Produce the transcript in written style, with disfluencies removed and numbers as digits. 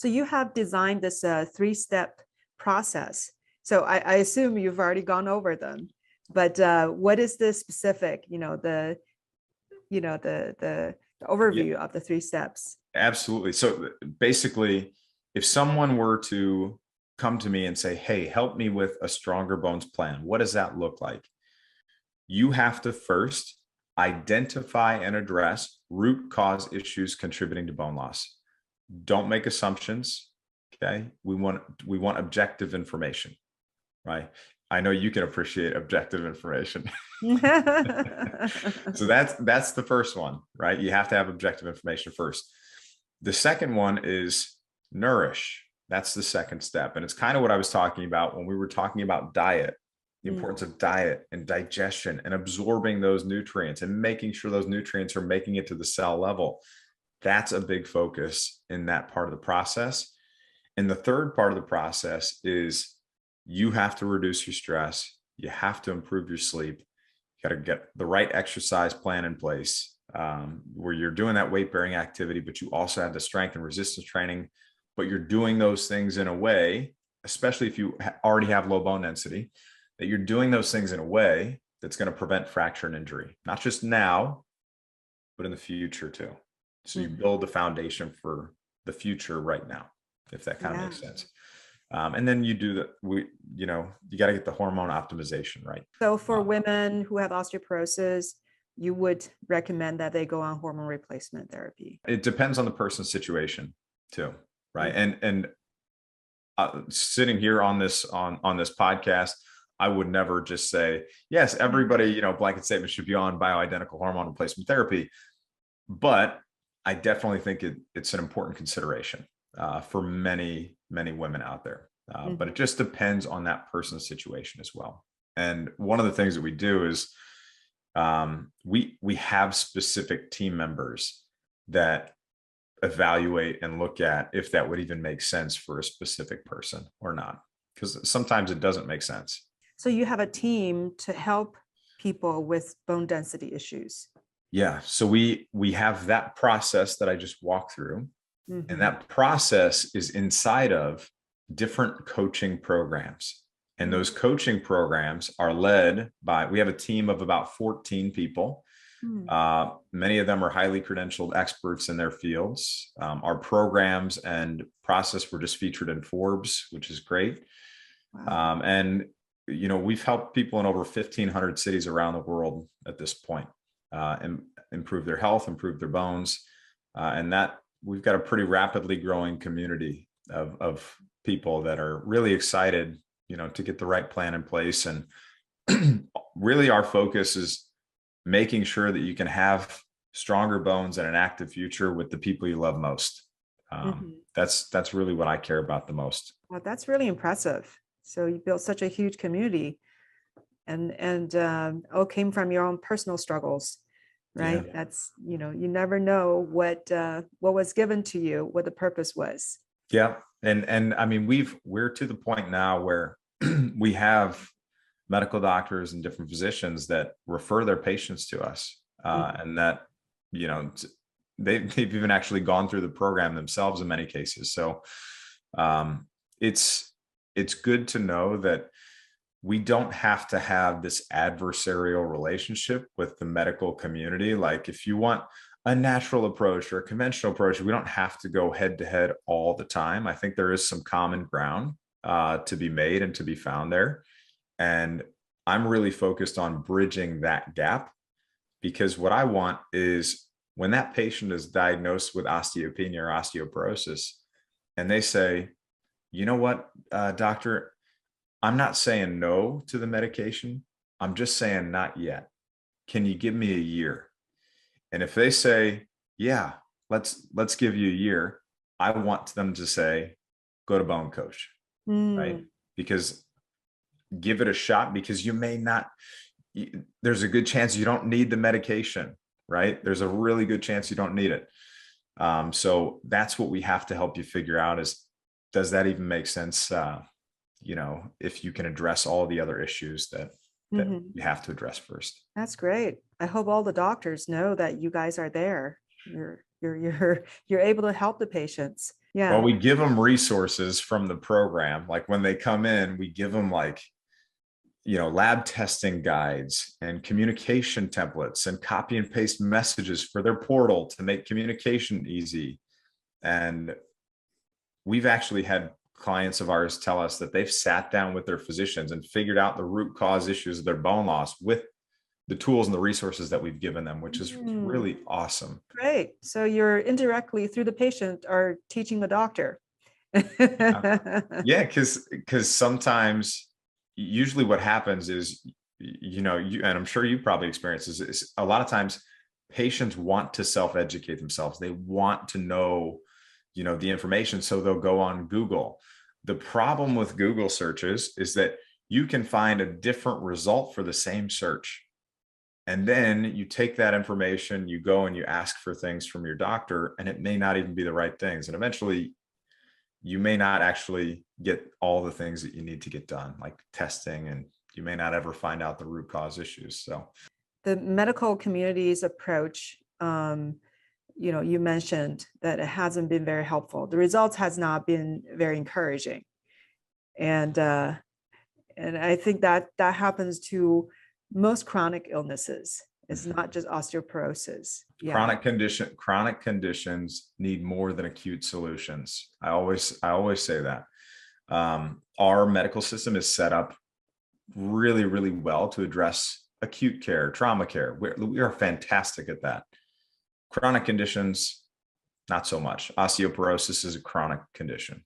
So you have designed this three-step process. So I assume you've already gone over them, but what is the specific, the overview of the three steps? Absolutely. So basically, if someone were to come to me and say, hey, help me with a stronger bones plan, what does that look like? You have to first identify and address root cause issues contributing to bone loss. Don't make assumptions. Okay. We want objective information, right? I know you can appreciate objective information. So that's the first one, right? You have to have objective information first. The second one is nourish. That's the second step. And it's kind of what I was talking about when we were talking about diet, the importance of diet and digestion and absorbing those nutrients and making sure those nutrients are making it to the cell level. That's a big focus in that part of the process. And the third part of the process is you have to reduce your stress. You have to improve your sleep. You got to get the right exercise plan in place where you're doing that weight bearing activity, but you also have the strength and resistance training, but you're doing those things in a way, especially if you already have low bone density, that you're doing those things in a way that's going to prevent fracture and injury, not just now, but in the future too. So you build the foundation for the future right now, if that kind of makes sense. And then you do you got to get the hormone optimization right. So for women who have osteoporosis, you would recommend that they go on hormone replacement therapy? It depends on the person's situation too, right? And sitting here on this podcast, I would never just say, yes, everybody, blanket statement should be on bioidentical hormone replacement therapy. But I definitely think it's an important consideration for many, many women out there. But it just depends on that person's situation as well. And one of the things that we do is we have specific team members that evaluate and look at if that would even make sense for a specific person or not, because sometimes it doesn't make sense. So you have a team to help people with bone density issues. Yeah. So we have that process that I just walked through. And that process is inside of different coaching programs. And those coaching programs are led by, we have a team of about 14 people. Many of them are highly credentialed experts in their fields. Our programs and process were just featured in Forbes, which is great. Wow. And, we've helped people in over 1,500 cities around the world at this point, and improve their health, improve their bones. And that we've got a pretty rapidly growing community of people that are really excited, to get the right plan in place. And really our focus is making sure that you can have stronger bones and an active future with the people you love most. That's really what I care about the most. Well, that's really impressive. So you built such a huge community and all came from your own personal struggles, right? Yeah. That's, you never know what was given to you, what the purpose was. Yeah. And I mean, we're to the point now where we have medical doctors and different physicians that refer their patients to us, and that, they've even actually gone through the program themselves in many cases. So it's good to know that we don't have to have this adversarial relationship with the medical community. Like if you want a natural approach or a conventional approach, we don't have to go head to head all the time. I think there is some common ground to be made and to be found there. And I'm really focused on bridging that gap, because what I want is when that patient is diagnosed with osteopenia or osteoporosis and they say, you know what, doctor, I'm not saying no to the medication. I'm just saying not yet. Can you give me a year? And if they say, yeah, let's give you a year, I want them to say, go to bone coach, right? Because give it a shot, because you may not, there's a good chance you don't need the medication, right? There's a really good chance you don't need it. So that's what we have to help you figure out is, does that even make sense? If you can address all the other issues that you have to address first. That's great. I hope all the doctors know that you guys are there. you're able to help the patients. Yeah. Well, we give them resources from the program. Like when they come in, we give them like, lab testing guides and communication templates and copy and paste messages for their portal to make communication easy. And we've actually had clients of ours tell us that they've sat down with their physicians and figured out the root cause issues of their bone loss with the tools and the resources that we've given them, which is really awesome. Great. So you're indirectly through the patient are teaching the doctor. Yeah, because sometimes, usually what happens is, and I'm sure you probably experienced this, is a lot of times patients want to self-educate themselves. They want to know, the information, so they'll go on Google. The problem with Google searches is that you can find a different result for the same search. And then you take that information, you go and you ask for things from your doctor, and it may not even be the right things. And eventually you may not actually get all the things that you need to get done, like testing, and you may not ever find out the root cause issues. So the medical community's approach, you mentioned that it hasn't been very helpful. The results has not been very encouraging. And I think that happens to most chronic illnesses. It's not just osteoporosis. Yeah. Chronic conditions need more than acute solutions. I always say that. Our medical system is set up really, really well to address acute care, trauma care. We are fantastic at that. Chronic conditions, not so much. Osteoporosis is a chronic condition.